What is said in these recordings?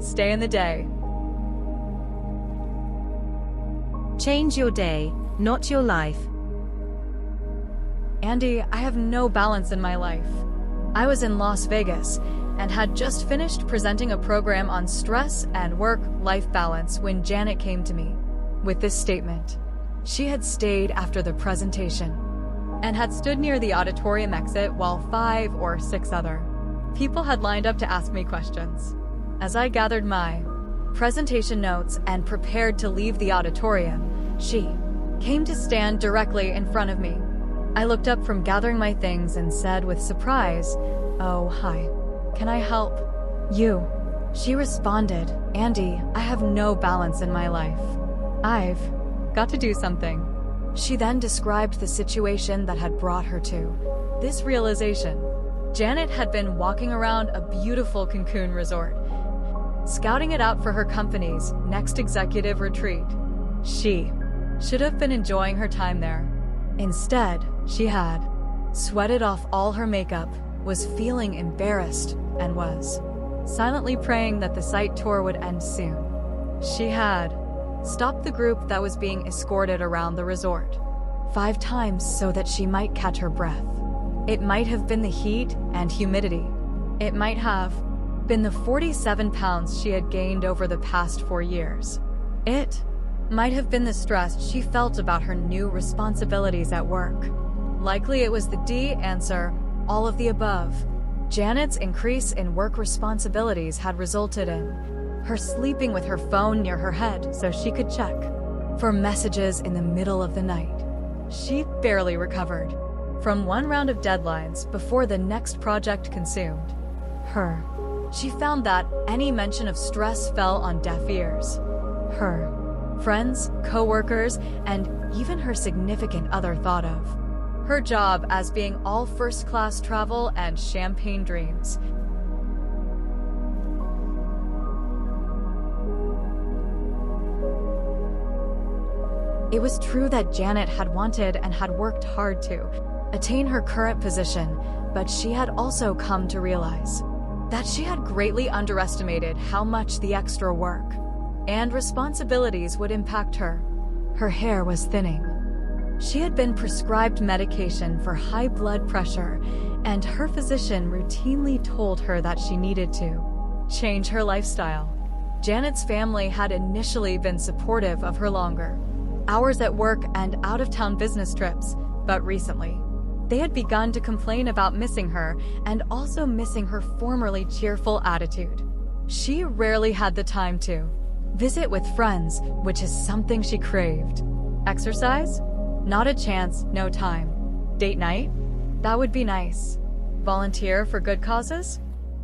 stay in the day. Change your day, not your life. Andy, I have no balance in my life. I was in Las Vegas and had just finished presenting a program on stress and work-life balance when Janet came to me with this statement. She had stayed after the presentation and had stood near the auditorium exit while 5 or 6 other people had lined up to ask me questions. As I gathered my presentation notes and prepared to leave the auditorium, she came to stand directly in front of me. I looked up from gathering my things and said with surprise, "Oh, hi. Can I help you?" She responded, "Andy, I have no balance in my life. I've got to do something." She then described the situation that had brought her to this realization. Janet had been walking around a beautiful Cancun resort, scouting it out for her company's next executive retreat. She should have been enjoying her time there. Instead, she had sweated off all her makeup, was feeling embarrassed, and was silently praying that the site tour would end soon. She had stopped the group that was being escorted around the resort 5 times so that she might catch her breath. It might have been the heat and humidity. It might have been the 47 pounds she had gained over the past 4 years. It might have been the stress she felt about her new responsibilities at work. Likely it was the D answer, all of the above. Janet's increase in work responsibilities had resulted in her sleeping with her phone near her head so she could check for messages in the middle of the night. She barely recovered from one round of deadlines before the next project consumed her. She found that any mention of stress fell on deaf ears. Her friends, co-workers, and even her significant other thought of her job as being all first-class travel and champagne dreams. It was true that Janet had wanted and had worked hard to attain her current position, but she had also come to realize that she had greatly underestimated how much the extra work and responsibilities would impact her. Her hair was thinning. She had been prescribed medication for high blood pressure, and her physician routinely told her that she needed to change her lifestyle. Janet's family had initially been supportive of her longer hours at work and out-of-town business trips, but recently, they had begun to complain about missing her and also missing her formerly cheerful attitude. She rarely had the time to visit with friends, which is something she craved. Exercise? Not a chance, no time. Date night? That would be nice. Volunteer for good causes?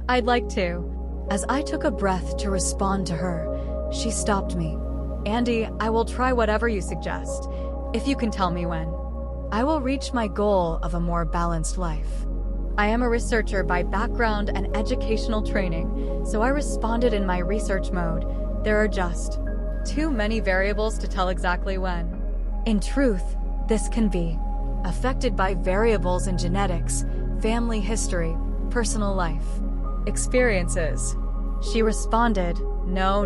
I'd like to. As I took a breath to respond to her, she stopped me. Andy, I will try whatever you suggest, if you can tell me when. I will reach my goal of a more balanced life. I am a researcher by background and educational training, so I responded in my research mode. There are just too many variables to tell exactly when. In truth, this can be affected by variables in genetics, family history, personal life, experiences. She responded, No,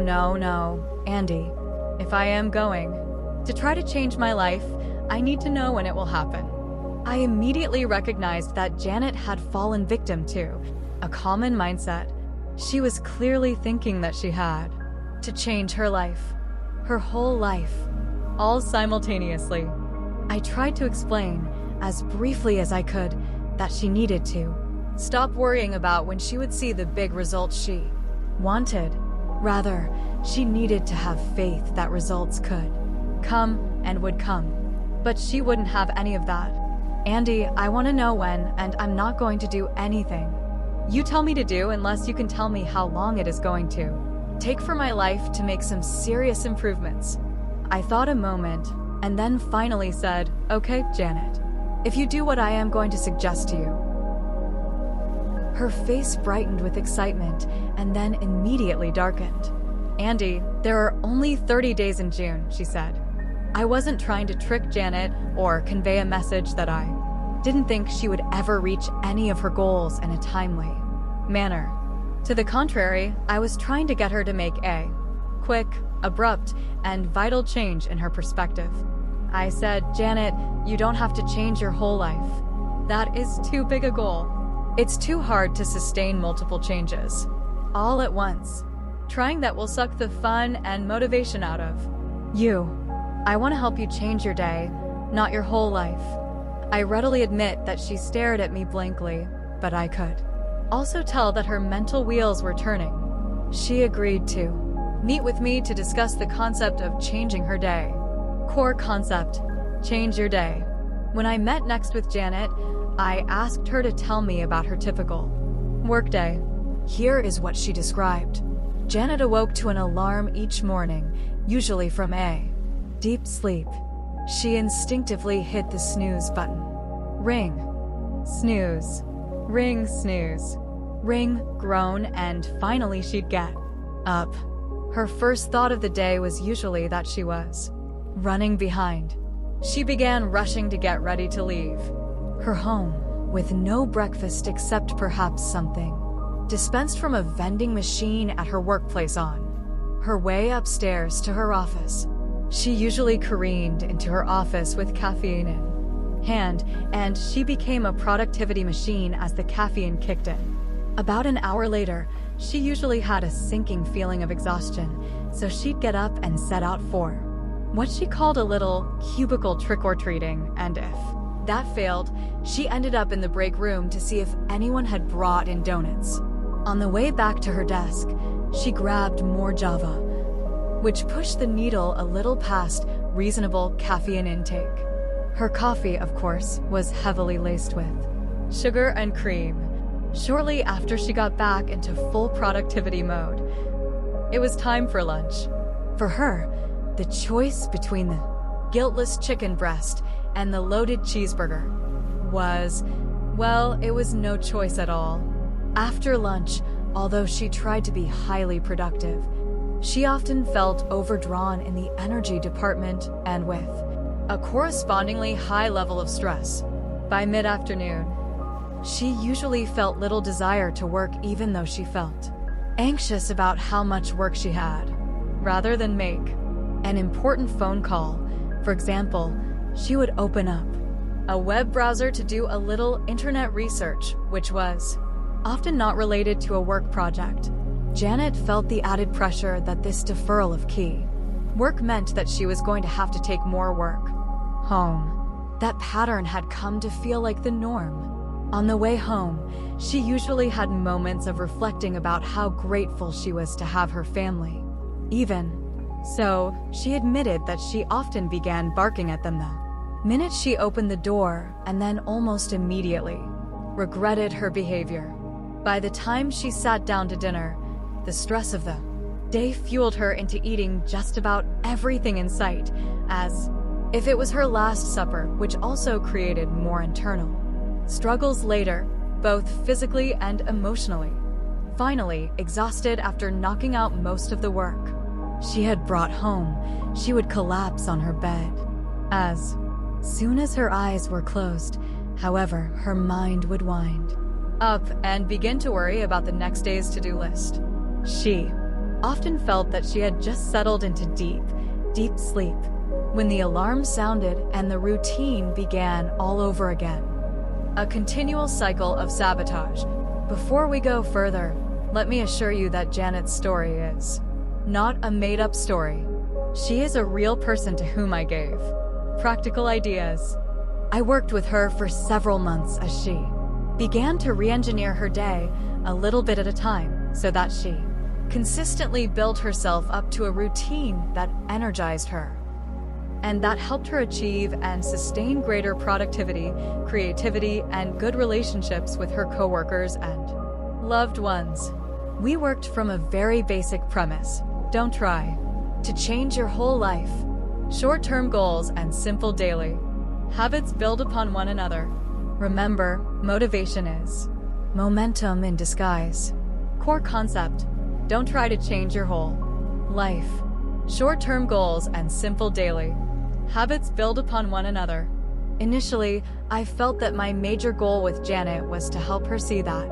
Andy. If I am going to try to change my life, I need to know when it will happen. I immediately recognized that Janet had fallen victim to a common mindset. She was clearly thinking that she had to change her life, her whole life, all simultaneously. I tried to explain, as briefly as I could, that she needed to stop worrying about when she would see the big results she wanted. Rather, she needed to have faith that results could come and would come. But she wouldn't have any of that. Andy, I want to know when, and I'm not going to do anything you tell me to do unless you can tell me how long it is going to take for my life to make some serious improvements. I thought a moment, and then finally said, Okay, Janet, if you do what I am going to suggest to you. Her face brightened with excitement and then immediately darkened. Andy, there are only 30 days in June, she said. I wasn't trying to trick Janet or convey a message that I didn't think she would ever reach any of her goals in a timely manner. To the contrary, I was trying to get her to make a quick, abrupt, and vital change in her perspective. I said, Janet, you don't have to change your whole life. That is too big a goal. It's too hard to sustain multiple changes all at once. Trying that will suck the fun and motivation out of you. I want to help you change your day, not your whole life. I readily admit that she stared at me blankly, but I could also tell that her mental wheels were turning. She agreed to meet with me to discuss the concept of changing her day. Core concept: change your day. When I met next with Janet, I asked her to tell me about her typical workday. Here is what she described. Janet awoke to an alarm each morning, usually from a deep sleep. She instinctively hit the snooze button. Ring, snooze, ring, snooze, ring, groan, and finally she'd get up. Her first thought of the day was usually that she was running behind. She began rushing to get ready to leave her home with no breakfast except perhaps something dispensed from a vending machine at her workplace. On her way upstairs to her office, she usually careened into her office with caffeine in hand, and she became a productivity machine as the caffeine kicked in. About an hour later, she usually had a sinking feeling of exhaustion, so she'd get up and set out for what she called a little cubicle trick-or-treating, and if that failed, she ended up in the break room to see if anyone had brought in donuts. On the way back to her desk, she grabbed more Java, which pushed the needle a little past reasonable caffeine intake. Her coffee, of course, was heavily laced with sugar and cream. Shortly after she got back into full productivity mode, it was time for lunch. For her, the choice between the guiltless chicken breast and the loaded cheeseburger was, well, it was no choice at all. After lunch, although she tried to be highly productive, she often felt overdrawn in the energy department and with a correspondingly high level of stress. By mid-afternoon, she usually felt little desire to work, even though she felt anxious about how much work she had. Rather than make an important phone call, for example, she would open up a web browser to do a little internet research, which was often not related to a work project. Janet felt the added pressure that this deferral of key work meant that she was going to have to take more work home. That pattern had come to feel like the norm. On the way home, she usually had moments of reflecting about how grateful she was to have her family. Even so, she admitted that she often began barking at them the minute she opened the door, and then almost immediately regretted her behavior. By the time she sat down to dinner, the stress of the day fueled her into eating just about everything in sight, as if it was her last supper, which also created more internal struggles later, both physically and emotionally. Finally, exhausted after knocking out most of the work she had brought home, she would collapse on her bed. As soon as her eyes were closed, however, her mind would wind up and begin to worry about the next day's to-do list. She often felt that she had just settled into deep, deep sleep when the alarm sounded and the routine began all over again. A continual cycle of sabotage. Before we go further, let me assure you that Janet's story is not a made-up story. She is a real person to whom I gave practical ideas. I worked with her for several months as she began to re-engineer her day a little bit at a time, so that she consistently built herself up to a routine that energized her and that helped her achieve and sustain greater productivity, creativity, and good relationships with her coworkers and loved ones. We worked from a very basic premise: don't try to change your whole life. Short-term goals and simple daily habits build upon one another. Remember, motivation is momentum in disguise. Core concept: don't try to change your whole life. Short-term goals and simple daily habits build upon one another. Initially, I felt that my major goal with Janet was to help her see that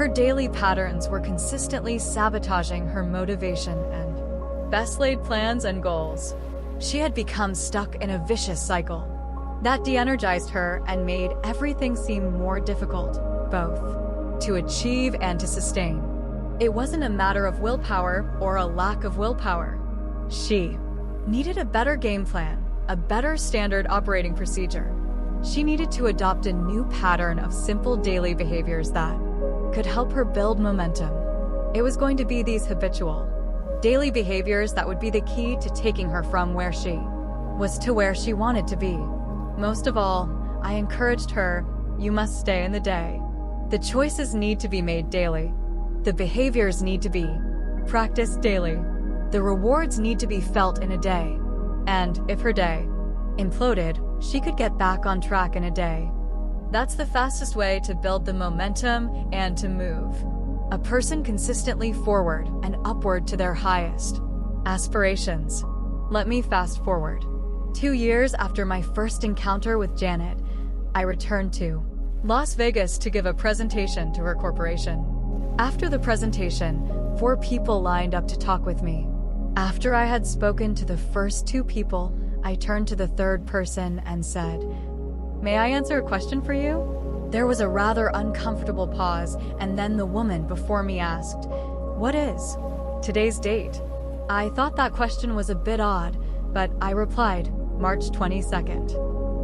Her daily patterns were consistently sabotaging her motivation and best-laid plans and goals. She had become stuck in a vicious cycle that de-energized her and made everything seem more difficult, both to achieve and to sustain. It wasn't a matter of willpower or a lack of willpower. She needed a better game plan, a better standard operating procedure. She needed to adopt a new pattern of simple daily behaviors that could help her build momentum. It was going to be these habitual, daily behaviors that would be the key to taking her from where she was to where she wanted to be. Most of all, I encouraged her, you must stay in the day. The choices need to be made daily. The behaviors need to be practiced daily. The rewards need to be felt in a day. And if her day imploded, she could get back on track in a day. That's the fastest way to build the momentum and to move a person consistently forward and upward to their highest aspirations. Let me fast forward. 2 years after my first encounter with Janet, I returned to Las Vegas to give a presentation to her corporation. After the presentation, 4 people lined up to talk with me. After I had spoken to the first 2 people, I turned to the third person and said, "May I answer a question for you?" There was a rather uncomfortable pause, and then the woman before me asked, "What is today's date?" I thought that question was a bit odd, but I replied, "March 22nd.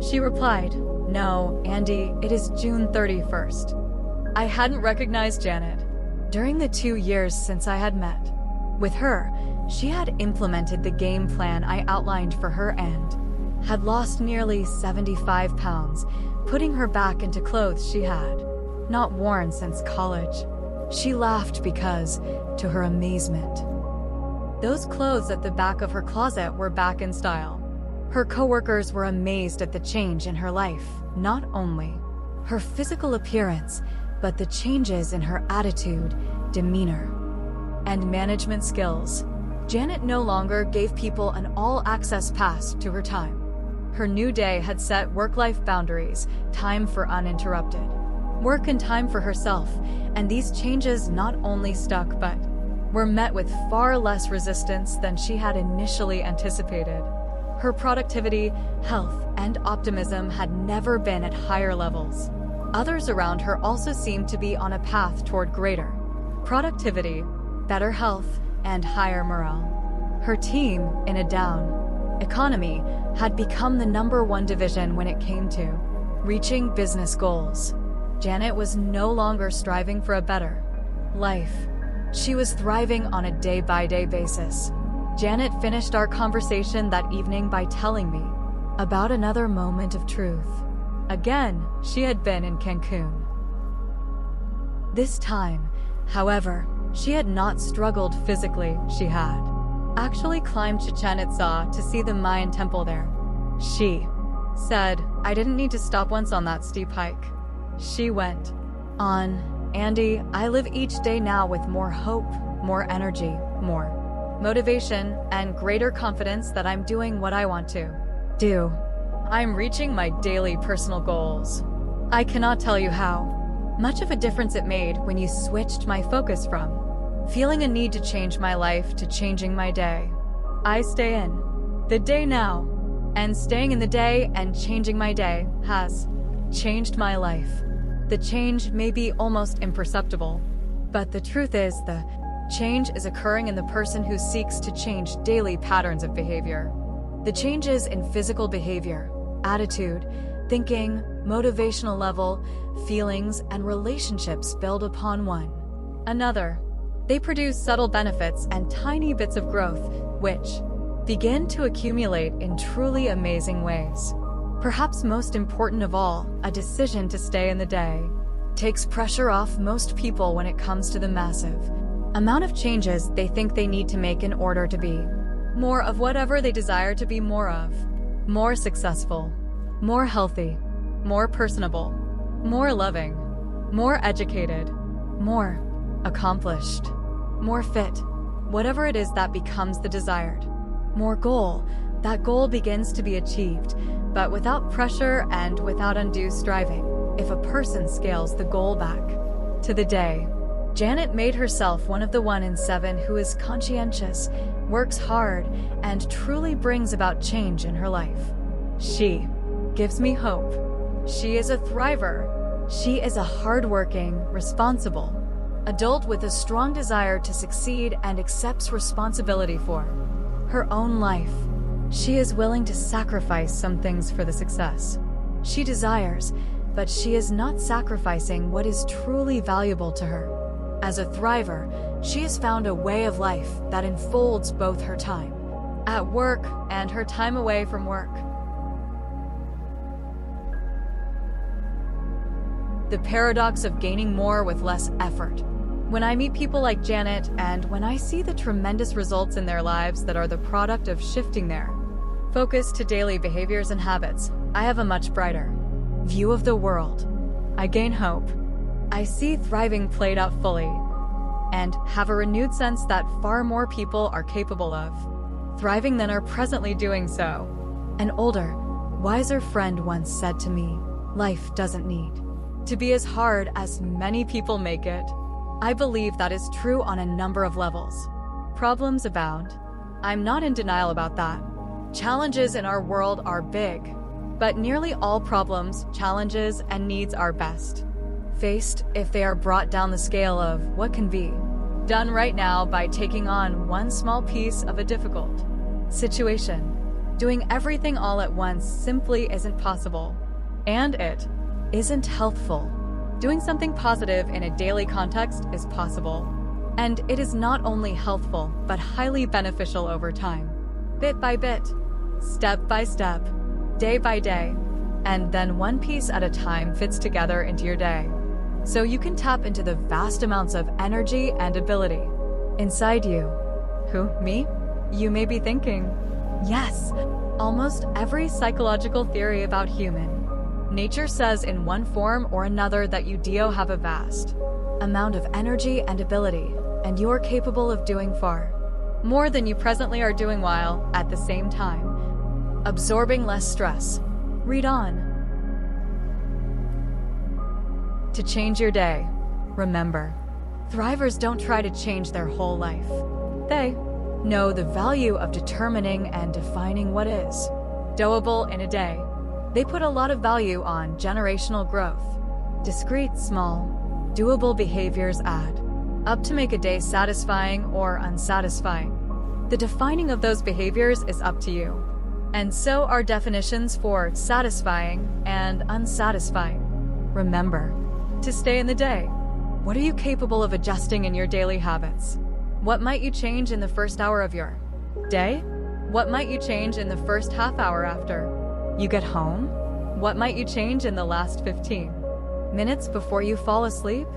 She replied, "No, Andy, it is June 31st. I hadn't recognized Janet. During the 2 years since I had met with her, she had implemented the game plan I outlined for her and had lost nearly 75 pounds, putting her back into clothes she had not worn since college. She laughed because, to her amazement, those clothes at the back of her closet were back in style. Her coworkers were amazed at the change in her life, not only her physical appearance, but the changes in her attitude, demeanor, and management skills. Janet no longer gave people an all-access pass to her time. Her new day had set work-life boundaries, time for uninterrupted work and time for herself, and these changes not only stuck but were met with far less resistance than she had initially anticipated. Her productivity, health, and optimism had never been at higher levels. Others around her also seemed to be on a path toward greater productivity, better health, and higher morale. Her team, in a down economy, had become the #1 division when it came to reaching business goals. Janet was no longer striving for a better life. She was thriving on a day-by-day basis. Janet finished our conversation that evening by telling me about another moment of truth. Again, she had been in Cancun. This time, however, she had not struggled physically. She had actually climbed Chichen Itza to see the Mayan temple there. She said, "I didn't need to stop once on that steep hike." She went on, "Andy, I live each day now with more hope, more energy, more motivation, and greater confidence that I'm doing what I want to do. I'm reaching my daily personal goals. I cannot tell you how much of a difference it made when you switched my focus from feeling a need to change my life to changing my day. I stay in the day now, and staying in the day and changing my day has changed my life. The change may be almost imperceptible, but the truth is the change is occurring in the person who seeks to change daily patterns of behavior. The changes in physical behavior, attitude, thinking, motivational level, feelings, and relationships build upon one another. They produce subtle benefits and tiny bits of growth, which begin to accumulate in truly amazing ways. Perhaps most important of all, a decision to stay in the day takes pressure off most people when it comes to the massive amount of changes they think they need to make in order to be more of whatever they desire to be more of. More successful, more healthy, more personable, more loving, more educated, more accomplished, more fit. Whatever it is that becomes the desired more goal, that goal begins to be achieved, but without pressure and without undue striving. If a person scales the goal back to the day, Janet made herself one of the 1 in 7 who is conscientious, works hard, and truly brings about change in her life. She gives me hope. She is a thriver. She is a hardworking, responsible adult with a strong desire to succeed and accepts responsibility for her own life. She is willing to sacrifice some things for the success she desires, but she is not sacrificing what is truly valuable to her. As a thriver, she has found a way of life that enfolds both her time at work and her time away from work. The paradox of gaining more with less effort. When I meet people like Janet and when I see the tremendous results in their lives that are the product of shifting their focus to daily behaviors and habits, I have a much brighter view of the world. I gain hope. I see thriving played out fully and have a renewed sense that far more people are capable of thriving than are presently doing so. An older, wiser friend once said to me, "Life doesn't need to be as hard as many people make it." I believe that is true on a number of levels. Problems abound. I'm not in denial about that. Challenges in our world are big, but nearly all problems, challenges, and needs are best faced if they are brought down the scale of what can be done right now by taking on one small piece of a difficult situation. Doing everything all at once simply isn't possible, and it isn't healthful. Doing something positive in a daily context is possible, and it is not only healthful but highly beneficial over time. Bit by bit, step by step, day by day, and then one piece at a time fits together into your day. So you can tap into the vast amounts of energy and ability inside you. Who, me? You may be thinking, yes, almost every psychological theory about human nature says in one form or another that you do have a vast amount of energy and ability, and you are capable of doing far more than you presently are doing while, at the same time, absorbing less stress. Read on. To change your day, remember, thrivers don't try to change their whole life. They know the value of determining and defining what is doable in a day. They put a lot of value on generational growth. Discrete, small, doable behaviors add up to make a day satisfying or unsatisfying. The defining of those behaviors is up to you. And so are definitions for satisfying and unsatisfying. Remember to stay in the day. What are you capable of adjusting in your daily habits? What might you change in the first hour of your day? What might you change in the first half hour after you get home? What might you change in the last 15 minutes before you fall asleep?